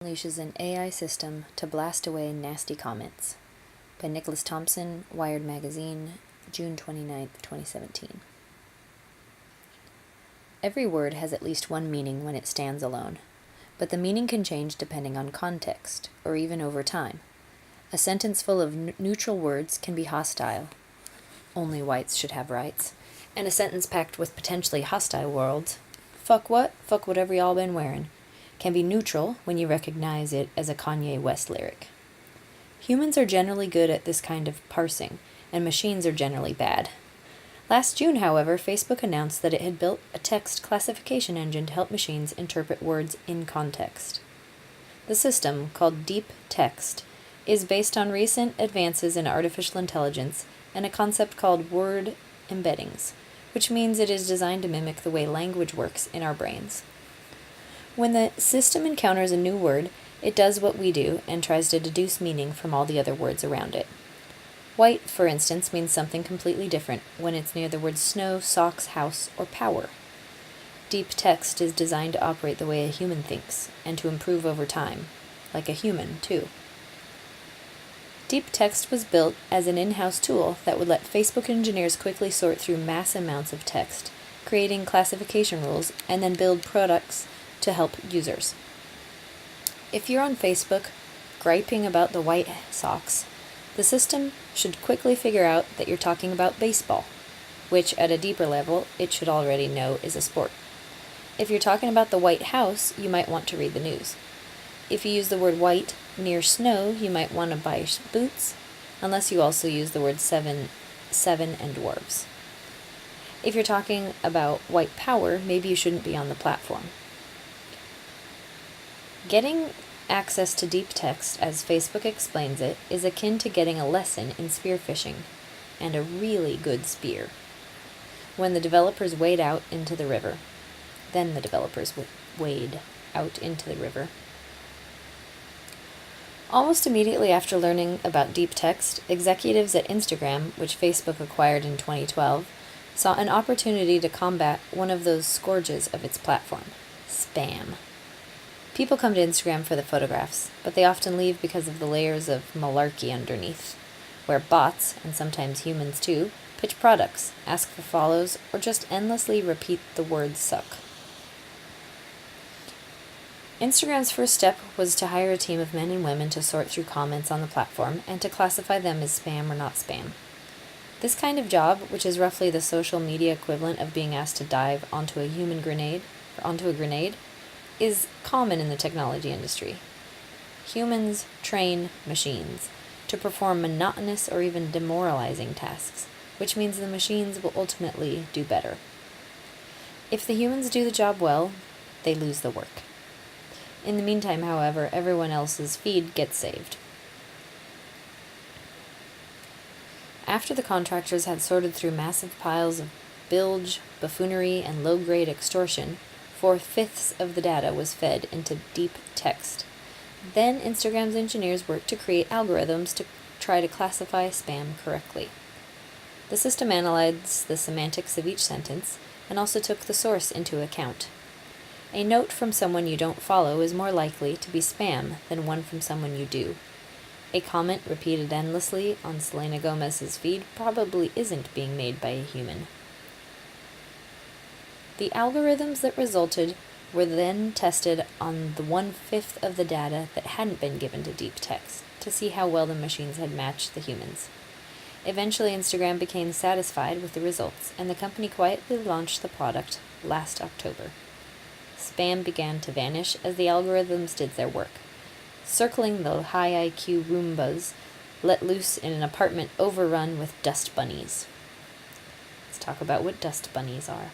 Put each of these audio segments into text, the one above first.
Unleashes an AI system to blast away nasty comments. By Nicholas Thompson, Wired Magazine, June 29, 2017. Every word has at least one meaning when it stands alone, but the meaning can change depending on context, or even over time. A sentence full of neutral words can be hostile. Only whites should have rights. And a sentence packed with potentially hostile words, fuck what? Fuck whatever y'all been wearing, can be neutral when you recognize it as a Kanye West lyric. Humans are generally good at this kind of parsing, and machines are generally bad. Last June, however, Facebook announced that it had built a text classification engine to help machines interpret words in context. The system, called Deep Text, is based on recent advances in artificial intelligence and a concept called word embeddings, which means it is designed to mimic the way language works in our brains. When the system encounters a new word, it does what we do and tries to deduce meaning from all the other words around it. White, for instance, means something completely different when it's near the words snow, socks, house, or power. Deep text is designed to operate the way a human thinks, and to improve over time, like a human, too. Deep Text was built as an in-house tool that would let Facebook engineers quickly sort through mass amounts of text, creating classification rules, and then build products to help users. If you're on Facebook griping about the white socks, the system should quickly figure out that you're talking about baseball, which at a deeper level it should already know is a sport. If you're talking about the White House, you might want to read the news. If you use the word white near snow, you might want to buy boots, unless you also use the word seven and dwarves. If you're talking about white power, maybe you shouldn't be on the platform. Getting access to deep text, as Facebook explains it, is akin to getting a lesson in spearfishing, and a really good spear. When the developers wade out into the river, then the developers wade out into the river. Almost immediately after learning about deep text, executives at Instagram, which Facebook acquired in 2012, saw an opportunity to combat one of those scourges of its platform: spam. People come to Instagram for the photographs, but they often leave because of the layers of malarkey underneath, where bots, and sometimes humans too, pitch products, ask for follows, or just endlessly repeat the word suck. Instagram's first step was to hire a team of men and women to sort through comments on the platform and to classify them as spam or not spam. This kind of job, which is roughly the social media equivalent of being asked to dive onto a grenade, is common in the technology industry. Humans train machines to perform monotonous or even demoralizing tasks, which means the machines will ultimately do better. If the humans do the job well, they lose the work. In the meantime, however, everyone else's feed gets saved. After the contractors had sorted through massive piles of bilge, buffoonery, and low-grade extortion, 4/5 of the data was fed into deep text. Then Instagram's engineers worked to create algorithms to try to classify spam correctly. The system analyzed the semantics of each sentence and also took the source into account. A note from someone you don't follow is more likely to be spam than one from someone you do. A comment repeated endlessly on Selena Gomez's feed probably isn't being made by a human. The algorithms that resulted were then tested on the 1/5 of the data that hadn't been given to deep text to see how well the machines had matched the humans. Eventually, Instagram became satisfied with the results, and the company quietly launched the product last October. Spam began to vanish as the algorithms did their work, circling the high IQ Roombas let loose in an apartment overrun with dust bunnies. Let's talk about what dust bunnies are.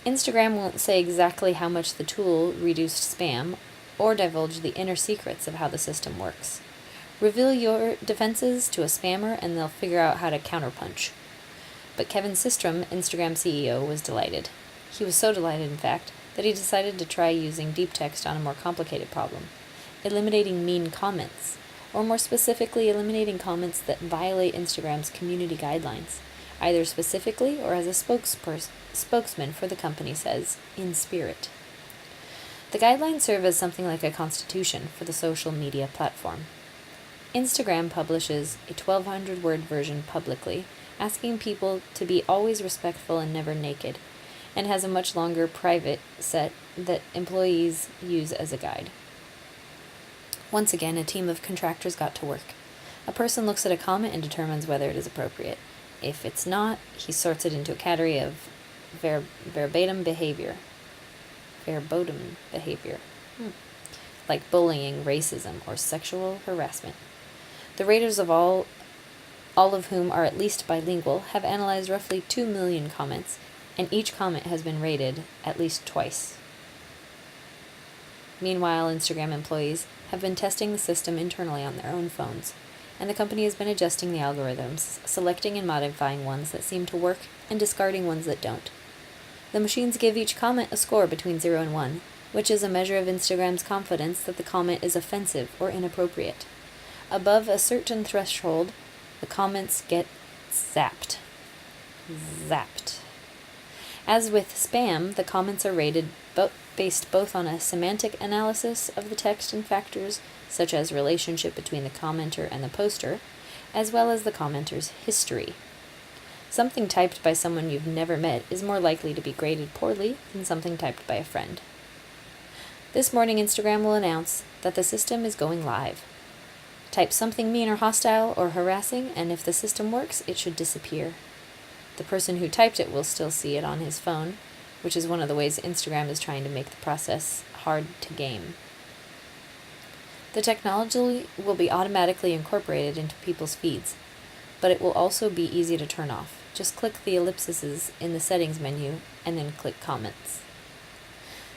Instagram won't say exactly how much the tool reduced spam or divulge the inner secrets of how the system works. Reveal your defenses to a spammer and they'll figure out how to counterpunch. But Kevin Systrom, Instagram CEO, was delighted. He was so delighted, in fact, that he decided to try using deep text on a more complicated problem: eliminating mean comments, or more specifically, eliminating comments that violate Instagram's community guidelines, either specifically or as a spokesman for the company says, in spirit. The guidelines serve as something like a constitution for the social media platform. Instagram publishes a 1,200-word version publicly, asking people to be always respectful and never naked, and has a much longer private set that employees use as a guide. Once again, a team of contractors got to work. A person looks at a comment and determines whether it is appropriate. If it's not, he sorts it into a category of verboten behavior. Like bullying, racism, or sexual harassment. The raters of all of whom are at least bilingual, have analyzed roughly 2 million comments, and each comment has been rated at least twice. Meanwhile, Instagram employees have been testing the system internally on their own phones, and the company has been adjusting the algorithms, selecting and modifying ones that seem to work and discarding ones that don't. The machines give each comment a score between 0 and 1, which is a measure of Instagram's confidence that the comment is offensive or inappropriate. Above a certain threshold, the comments get zapped. As with spam, the comments are rated based both on a semantic analysis of the text and factors such as relationship between the commenter and the poster, as well as the commenter's history. Something typed by someone you've never met is more likely to be graded poorly than something typed by a friend. This morning, Instagram will announce that the system is going live. Type something mean or hostile or harassing, and if the system works, it should disappear. The person who typed it will still see it on his phone, which is one of the ways Instagram is trying to make the process hard to game. The technology will be automatically incorporated into people's feeds, but it will also be easy to turn off. Just click the ellipses in the settings menu and then click comments.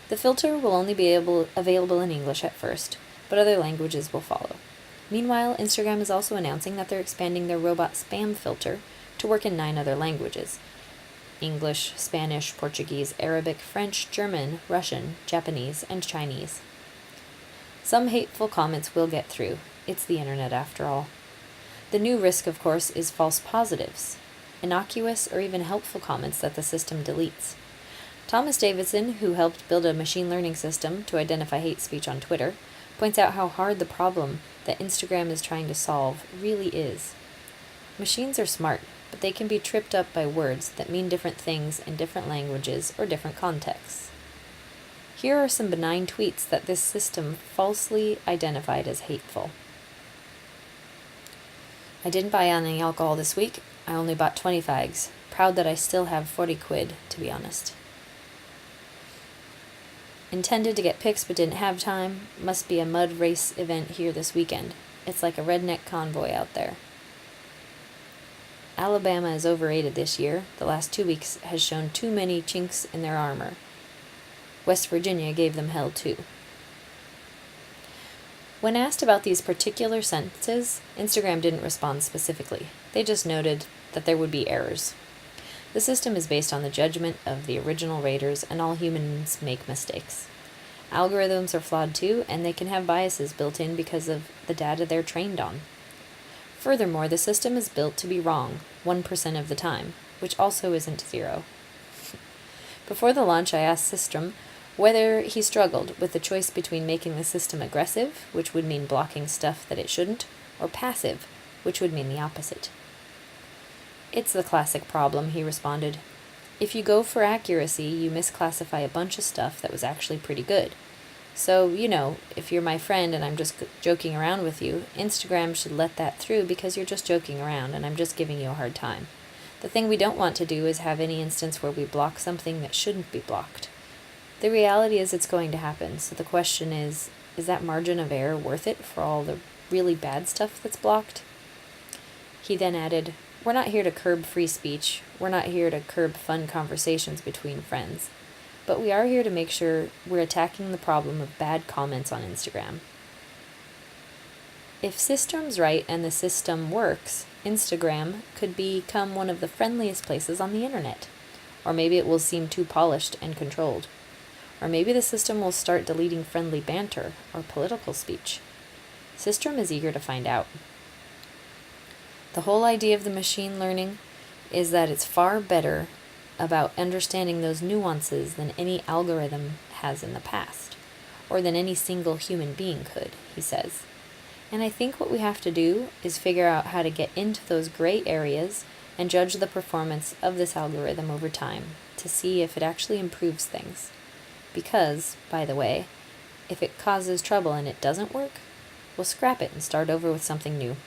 The filter will only be available in English at first, but other languages will follow. Meanwhile, Instagram is also announcing that they're expanding their robot spam filter to work in 9 other languages: English, Spanish, Portuguese, Arabic, French, German, Russian, Japanese, and Chinese. Some hateful comments will get through. It's the internet after all. The new risk, of course, is false positives, innocuous or even helpful comments that the system deletes. Thomas Davidson, who helped build a machine learning system to identify hate speech on Twitter, points out how hard the problem that Instagram is trying to solve really is. Machines are smart, but they can be tripped up by words that mean different things in different languages or different contexts. Here are some benign tweets that this system falsely identified as hateful. I didn't buy any alcohol this week. I only bought 20 fags. Proud that I still have 40 quid, to be honest. Intended to get pics but didn't have time. Must be a mud race event here this weekend. It's like a redneck convoy out there. Alabama is overrated this year. The last 2 weeks has shown too many chinks in their armor. West Virginia gave them hell too. When asked about these particular sentences, Instagram didn't respond specifically. They just noted that there would be errors. The system is based on the judgment of the original raters, and all humans make mistakes. Algorithms are flawed too, and they can have biases built in because of the data they're trained on. Furthermore, the system is built to be wrong 1% of the time, which also isn't 0. Before the launch, I asked Systrom whether he struggled with the choice between making the system aggressive, which would mean blocking stuff that it shouldn't, or passive, which would mean the opposite. It's the classic problem, he responded. If you go for accuracy, you misclassify a bunch of stuff that was actually pretty good. So, if you're my friend and I'm just joking around with you, Instagram should let that through because you're just joking around and I'm just giving you a hard time. The thing we don't want to do is have any instance where we block something that shouldn't be blocked. The reality is it's going to happen, so the question is that margin of error worth it for all the really bad stuff that's blocked? He then added, we're not here to curb free speech, we're not here to curb fun conversations between friends, but we are here to make sure we're attacking the problem of bad comments on Instagram. If Systrom's right and the system works, Instagram could become one of the friendliest places on the internet. Or maybe it will seem too polished and controlled. Or maybe the system will start deleting friendly banter or political speech. Systrom is eager to find out. The whole idea of the machine learning is that it's far better about understanding those nuances than any algorithm has in the past. or than any single human being could, he says. And I think what we have to do is figure out how to get into those gray areas and judge the performance of this algorithm over time to see if it actually improves things. Because, by the way, if it causes trouble and it doesn't work, we'll scrap it and start over with something new.